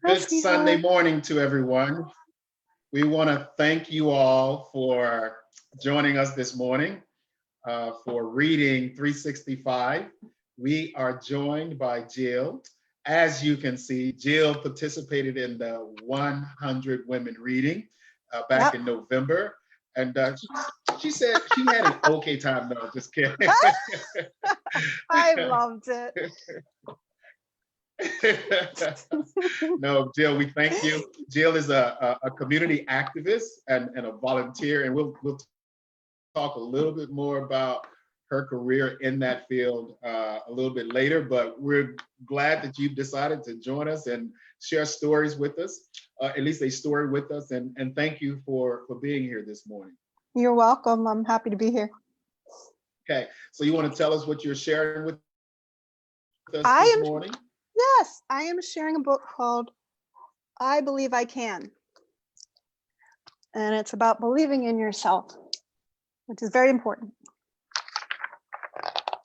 Hi, Good Sunday sweetheart. morning to everyone. We want to thank you all for joining us this morning for Reading 365. We are joined by Jill. As you can see, Jill participated in the 100 Women Reading back Yep. in November. And she said she had an okay time. No, just kidding. I loved it. No, Jill, we thank you. Jill is a community activist and a volunteer, and we'll talk a little bit more about her career in that field a little bit later. But we're glad that you've decided to join us and share stories with us, at least a story with us. And thank you for being here this morning. You're welcome. I'm happy to be here. Okay, so you want to tell us what you're sharing with us I this am, morning? yes, I am sharing a book called I Believe I Can. And it's about believing in yourself, which is very important.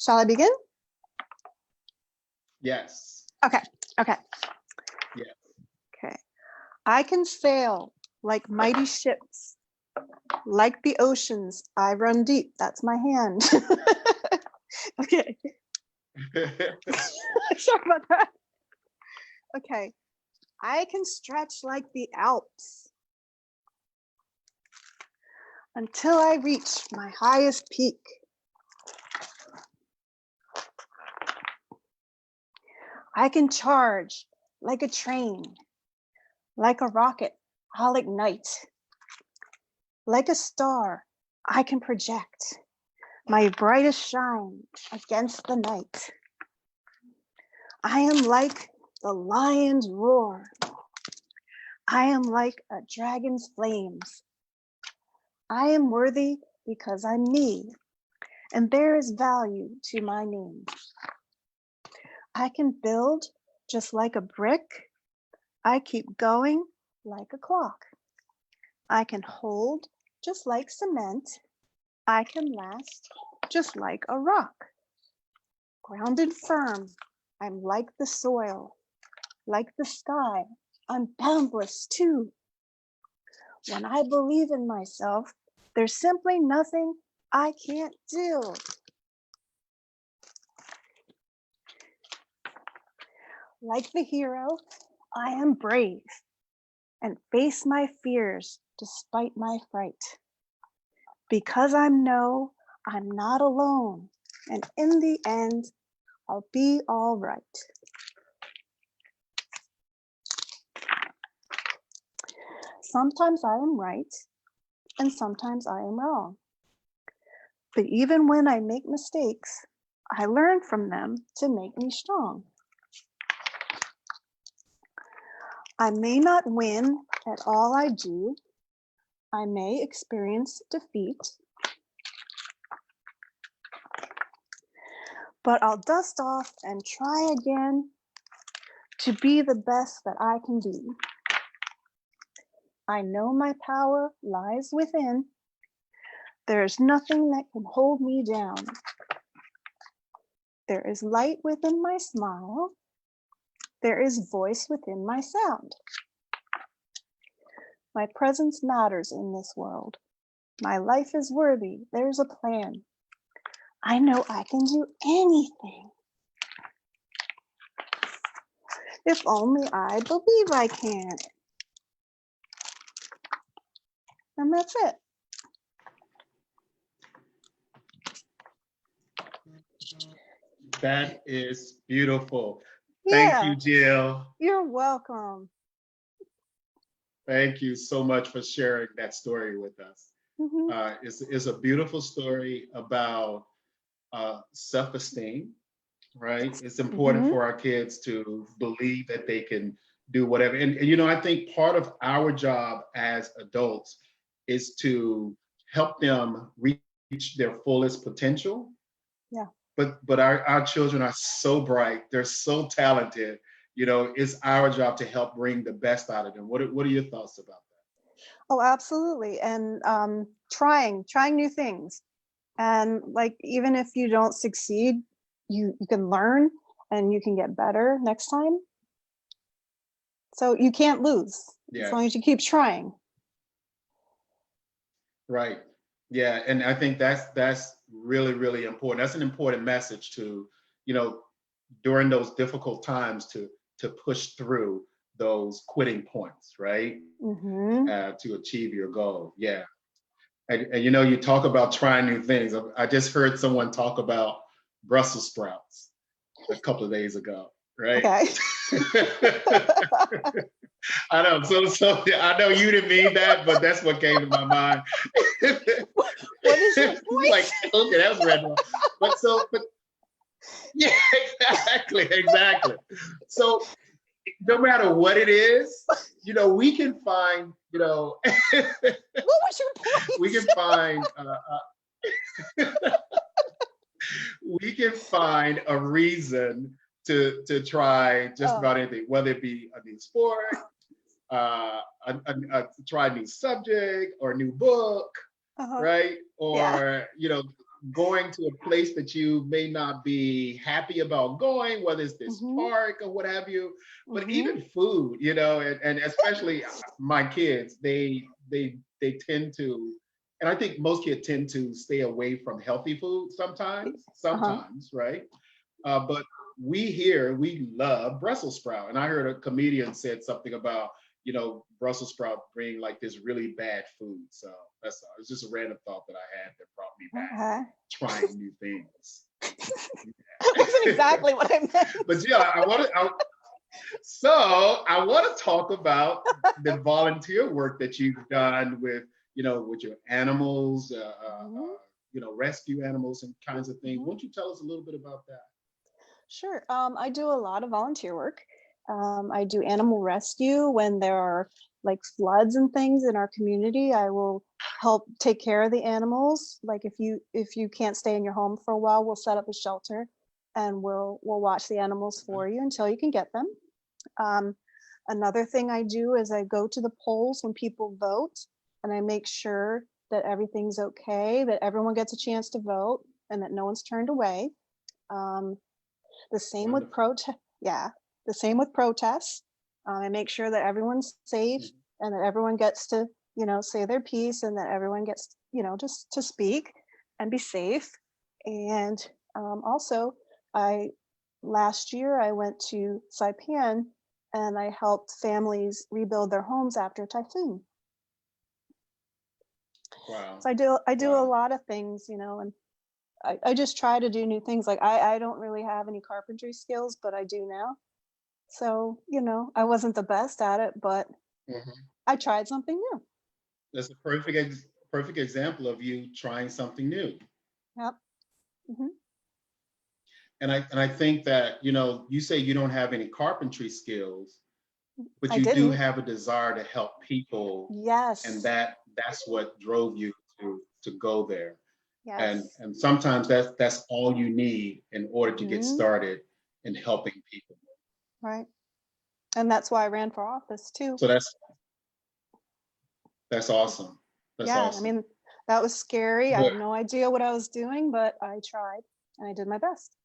Shall I begin? Yes. Okay. Yes. Okay. I can sail like mighty ships. Like the oceans, I run deep. That's my hand. Okay. Sorry about that. Okay. I can stretch like the Alps until I reach my highest peak. I can charge like a train, like a rocket, I'll ignite. Like a star, I can project my brightest shine against the night. I am like the lion's roar. I am like a dragon's flames. I am worthy because I'm me, and there is value to my name. I can build just like a brick. I keep going like a clock. I can hold just like cement. I can last just like a rock. Grounded firm, I'm like the soil. Like the sky, I'm boundless too. When I believe in myself, there's simply nothing I can't do. Like the hero, I am brave and face my fears despite my fright. Because I know I'm not alone, and in the end, I'll be all right. Sometimes I am right, and sometimes I am wrong. But even when I make mistakes, I learn from them to make me strong. I may not win at all I do. I may experience defeat. But I'll dust off and try again to be the best that I can be. I know my power lies within. There is nothing that can hold me down. There is light within my smile. There is voice within my sound. My presence matters in this world. My life is worthy. There's a plan. I know I can do anything. If only I believe I can. And that's it. That is beautiful. Thank Yeah, you, Jill. you're welcome. Thank you so much for sharing that story with us. Mhm. It's a beautiful story about self-esteem, right? It's important Mhm. for our kids to believe that they can do whatever. And I think part of our job as adults is to help them reach their fullest potential. Yeah. But our children are so bright, they're so talented. It's our job to help bring the best out of them. What are your thoughts about Oh, absolutely. And trying new things. And like, even if you don't succeed, you can learn and you can get better next time. So you can't lose as Yeah. long as you keep trying. Right. Yeah. And I think that's really, really important. That's an important message to, you know, during those difficult times to push through those quitting points, right? Mm-hmm. To achieve your goal. Yeah. And you know, you talk about trying new things. I just heard someone talk about Brussels sprouts a couple of days ago, right? Okay. I know. So I know you didn't mean that, but that's what came to my mind. What is your It's like, point? okay, that was random. But yeah, exactly. So no matter what it is, you know, we can find, you know, What was your we point? can find we can find a reason to try just Oh, about anything, whether it be a new sport, try a new subject or a new book, uh-huh. right? Yeah. Or you know, going to a place that you may not be happy about going, whether it's this Mm-hmm. park or what have you. But Mm-hmm. even food, you know, and especially my kids, they tend to, and I think most kids tend to stay away from healthy food Uh-huh. sometimes, right? But we love Brussels sprout, and I heard a comedian said something about, you know, Brussels sprout being like this really bad food. So that's all. It's just a random thought that I had that brought me back Uh-huh. trying new things. That wasn't exactly what I meant. But yeah, I want to talk about the volunteer work that you've done with, you know, with your animals, Mhm, you know, rescue animals and kinds of things. mhm. Won't you tell us a little bit about that? Sure. I do a lot of volunteer work. I do animal rescue when there are like floods and things in our community. I will help take care of the animals. Like if you can't stay in your home for a while, we'll set up a shelter and we'll watch the animals for you until you can get them. Um, Another thing I do is I go to the polls when people vote and I make sure that everything's okay, that everyone gets a chance to vote and that no one's turned away. Um, the same with Wonderful. yeah, the same with protests. I make sure that everyone's safe Mhm. and that everyone gets to, say their piece and that everyone gets, just to speak and be safe. And also, I last year I went to Saipan and I helped families rebuild their homes after a typhoon. Wow. So I do a Wow. lot of things, and I just try to do new things. Like I don't really have any carpentry skills, but I do now. So, I wasn't the best at it, but Mhm. I tried something new. That's a perfect example of you trying something new. Yep. Hmm. And I think that, you know, you say you don't have any carpentry skills, but I you do didn't. have a desire to help people, and Yes. that's what drove you to go there. Yes. And sometimes that's all you need in order to get Hmm. started in helping people. Right. And that's why I ran for office too. So that's awesome. That's Yeah. I awesome. mean, that was scary. I Good. had no idea what I was doing, but I tried and I did my best.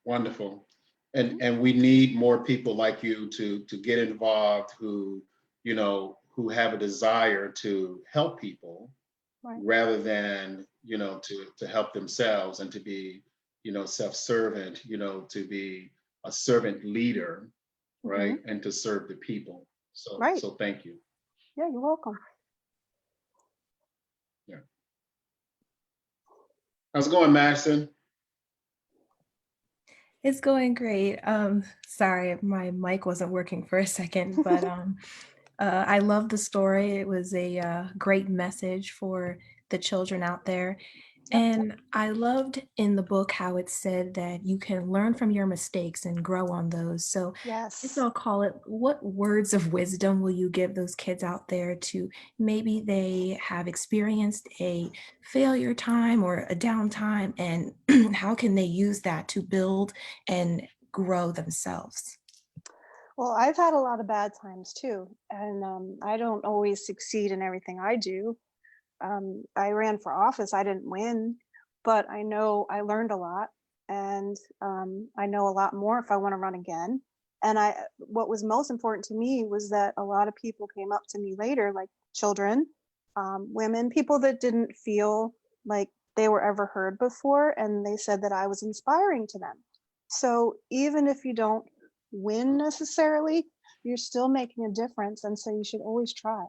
Wonderful. Hmm. And we need more people like you to get involved who, you know, who have a desire to help people Right. rather than, you know, to help themselves and to be, you know, self-servant, you know, to be a servant leader, Hmm. right? And to serve the people. So Right. so thank you. Yeah. You're welcome. Yeah. How's it going, Madison? It's going great. Sorry, my mic wasn't working for a second, but I love the story. It was a great message for the children out there. Yep. And I loved in the book how it said that you can learn from your mistakes and grow on those. So I guess Yes. I'll call it, what words of wisdom will you give those kids out there to maybe they have experienced a failure time or a downtime, and how can they use that to build and grow themselves? Well, I've had a lot of bad times too, and I don't always succeed in everything I do. I ran for office. I didn't win, but I know I learned a lot, and I know a lot more if I want to run again. And what was most important to me was that a lot of people came up to me later, like children, women, people that didn't feel like they were ever heard before, and they said that I was inspiring to them. So even if you don't win necessarily, you're still making a difference, and so you should always try.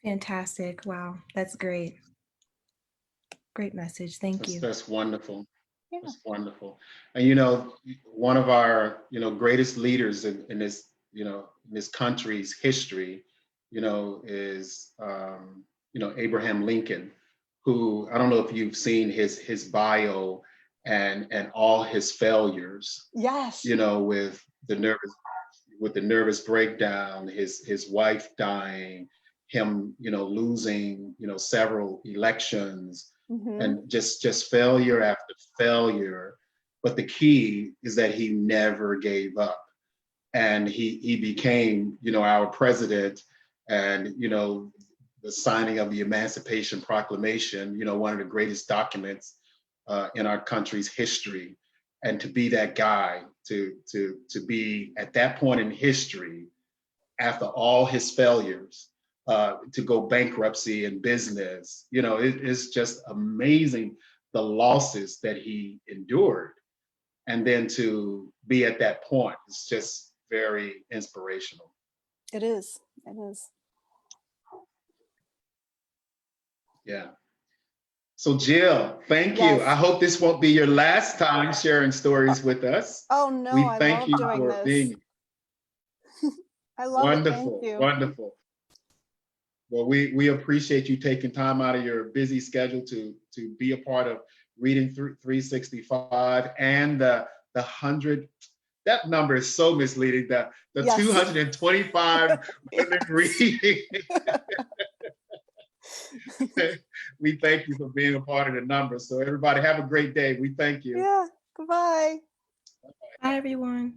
Fantastic. Wow, that's great. Great message. Thank you. That's wonderful. Yeah. That's wonderful. And you know, one of our greatest leaders in this in this country's history, is Abraham Lincoln, who, I don't know if you've seen his bio and all his failures. Yes. With the nervous breakdown, his wife dying, him losing several elections, Mm-hmm. and just failure after failure. But the key is that he never gave up, and he became our president, and the signing of the Emancipation Proclamation, one of the greatest documents in our country's history. And to be that guy, to be at that point in history, after all his failures, to go bankruptcy in business, it's just amazing the losses that he endured. And then to be at that point, it's just very inspirational. It is. It is. Yeah. So Jill, thank Yes. you. I hope this won't be your last time sharing stories with us. Oh no, We I thank love you doing for this. being I love wonderful, it. Thank you. wonderful. Well, we appreciate you taking time out of your busy schedule to be a part of Reading 365 and the 100. That number is so misleading. The Yes. 225 women reading. We thank you for being a part of the number. So everybody have a great day. We thank you. Yeah. Goodbye. Bye, everyone.